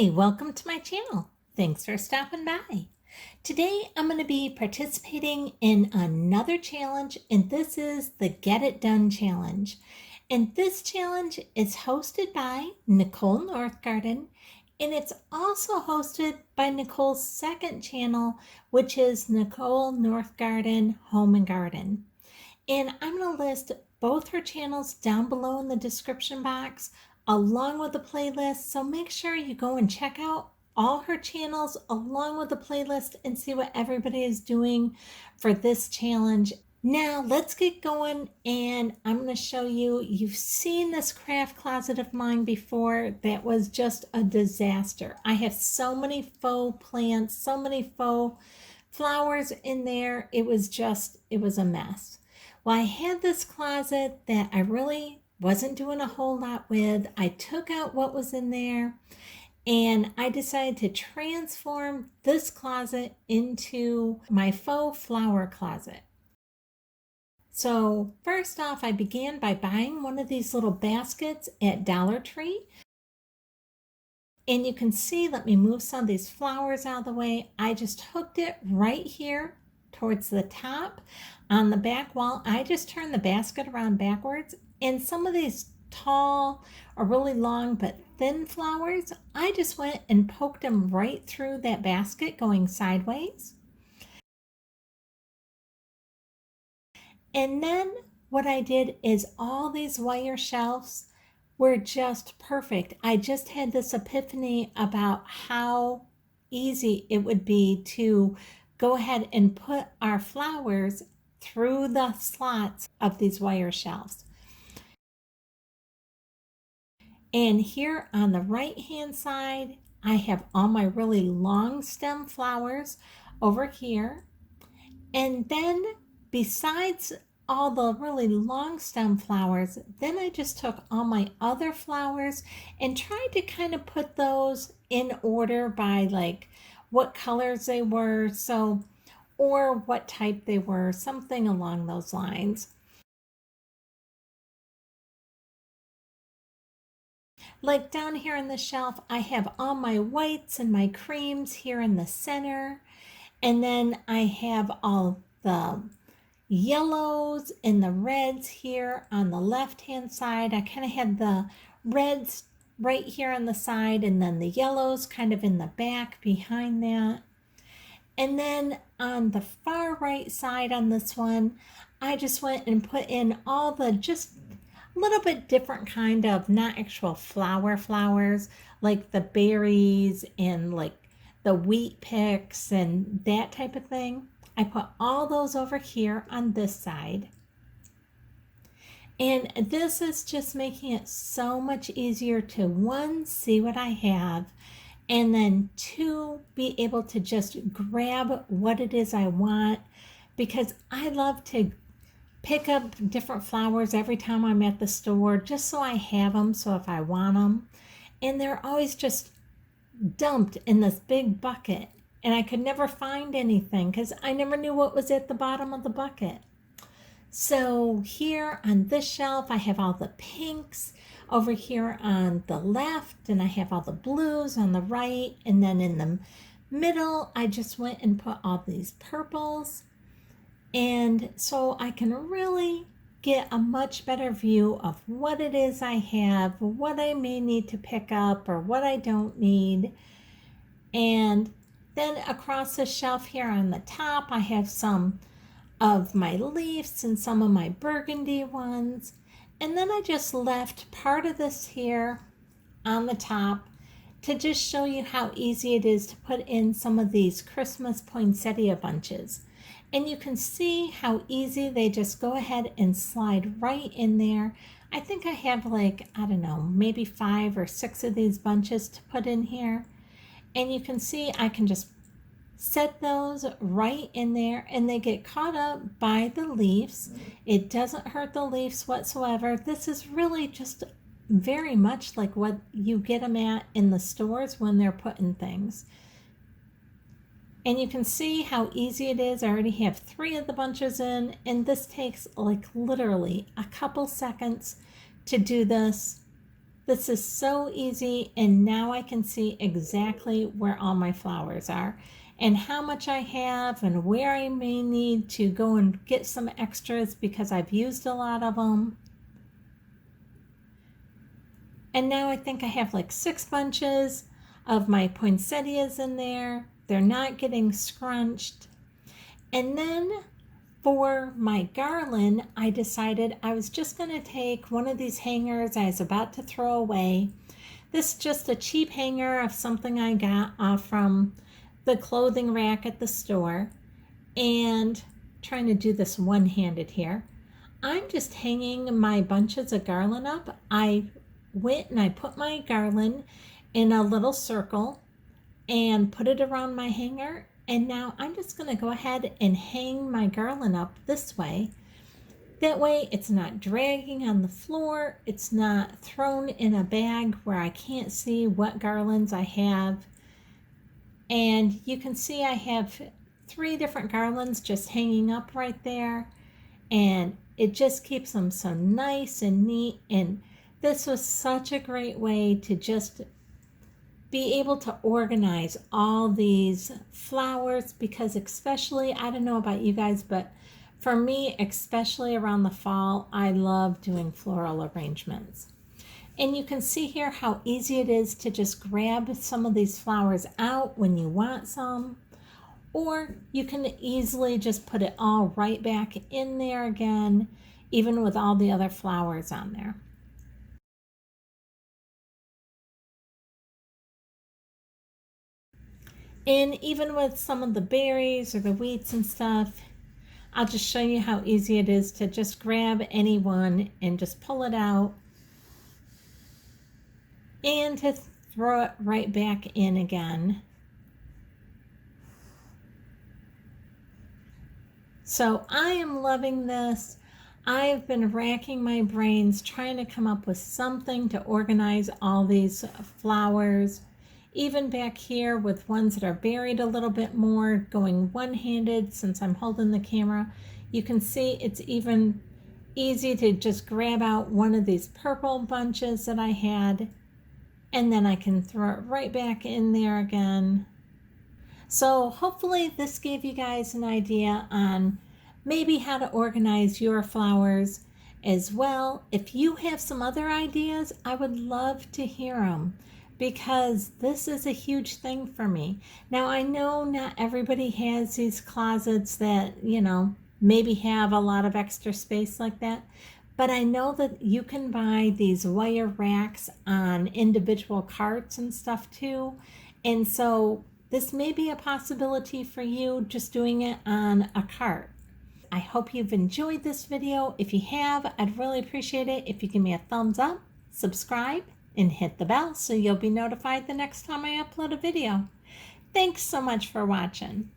Hi, welcome to my channel. Thanks for stopping by. Today I'm going to be participating in another challenge, and this is the Get It Done Challenge. And this challenge is hosted by Nicole Northgarden, and it's also hosted by Nicole's second channel, which is Nicole Northgarden Home and Garden. And I'm going to list both her channels down below in the description box along with the playlist. So make sure you go and check out all her channels along with the playlist and see what everybody is doing for this challenge. Now let's get going, and I'm going to show you. You've seen this craft closet of mine before. That was just a disaster. I have so many faux plants, so many faux flowers in there. It was a mess. Well, I had this closet that I really wasn't doing a whole lot with. I took out what was in there, and I decided to transform this closet into my faux flower closet. So first off, I began by buying one of these little baskets at Dollar Tree. And you can see, let me move some of these flowers out of the way. I just hooked it right here towards the top on the back wall. I just turned the basket around backwards, and some of these tall or really long but thin flowers, I just went and poked them right through that basket going sideways. And then what I did is all these wire shelves were just perfect. I just had this epiphany about how easy it would be to go ahead and put our flowers through the slots of these wire shelves. And here on the right hand side, I have all my really long stem flowers over here. And then besides all the really long stem flowers, then I just took all my other flowers and tried to kind of put those in order by like what colors they were, so, or what type they were, something along those lines. Like down here on the shelf, I have all my whites and my creams here in the center. And then I have all the yellows and the reds here on the left hand side. I kind of had the reds right here on the side, and then the yellows kind of in the back behind that. And then on the far right side on this one, I just went and put in all the just a little bit different kind of, not actual flowers, like the berries and like the wheat picks and that type of thing. I put all those over here on this side. And this is just making it so much easier to, one, see what I have, and then two, be able to just grab what it is I want, because I love to pick up different flowers every time I'm at the store, just so I have them, so if I want them. And they're always just dumped in this big bucket, and I could never find anything because I never knew what was at the bottom of the bucket. So here on this shelf, I have all the pinks over here on the left, and I have all the blues on the right, and then in the middle, I just went and put all these purples. And so I can really get a much better view of what it is I have, what I may need to pick up or what I don't need. And then across the shelf here on the top, I have some of my leaves and some of my burgundy ones. And then I just left part of this here on the top to just show you how easy it is to put in some of these Christmas poinsettia bunches. And you can see how easy they just go ahead and slide right in there. I think I have like, I don't know, maybe 5 or 6 of these bunches to put in here. And you can see I can just set those right in there, and they get caught up by the leaves. It doesn't hurt the leaves whatsoever. This is really just very much like what you get them at in the stores when they're putting things. And you can see how easy it is. I already have 3 of the bunches in, and this takes like literally a couple seconds to do this. This is so easy, and now I can see exactly where all my flowers are and how much I have and where I may need to go and get some extras because I've used a lot of them. And now I think I have like 6 bunches of my poinsettias in there. They're not getting scrunched. And then for my garland, I decided I was just going to take one of these hangers I was about to throw away. This is just a cheap hanger of something I got off from the clothing rack at the store. And trying to do this one-handed here. I'm just hanging my bunches of garland up. I went and I put my garland in a little circle and put it around my hanger. And now I'm just going to go ahead and hang my garland up this way. That way it's not dragging on the floor. It's not thrown in a bag where I can't see what garlands I have. And you can see I have 3 different garlands just hanging up right there. And it just keeps them so nice and neat. And this was such a great way to just be able to organize all these flowers, because especially, I don't know about you guys, but for me, especially around the fall, I love doing floral arrangements. And you can see here how easy it is to just grab some of these flowers out when you want some, or you can easily just put it all right back in there again, even with all the other flowers on there. And even with some of the berries or the wheats and stuff, I'll just show you how easy it is to just grab any one and just pull it out and to throw it right back in again. So I am loving this. I've been racking my brains trying to come up with something to organize all these flowers. Even back here with ones that are buried a little bit more, going one-handed since I'm holding the camera, you can see it's even easy to just grab out one of these purple bunches that I had, and then I can throw it right back in there again. So hopefully this gave you guys an idea on maybe how to organize your flowers as well. If you have some other ideas, I would love to hear them, because this is a huge thing for me. Now, I know not everybody has these closets that, maybe have a lot of extra space like that, but I know that you can buy these wire racks on individual carts and stuff too. And so this may be a possibility for you, just doing it on a cart. I hope you've enjoyed this video. If you have, I'd really appreciate it if you give me a thumbs up, subscribe, and hit the bell so you'll be notified the next time I upload a video. Thanks so much for watching.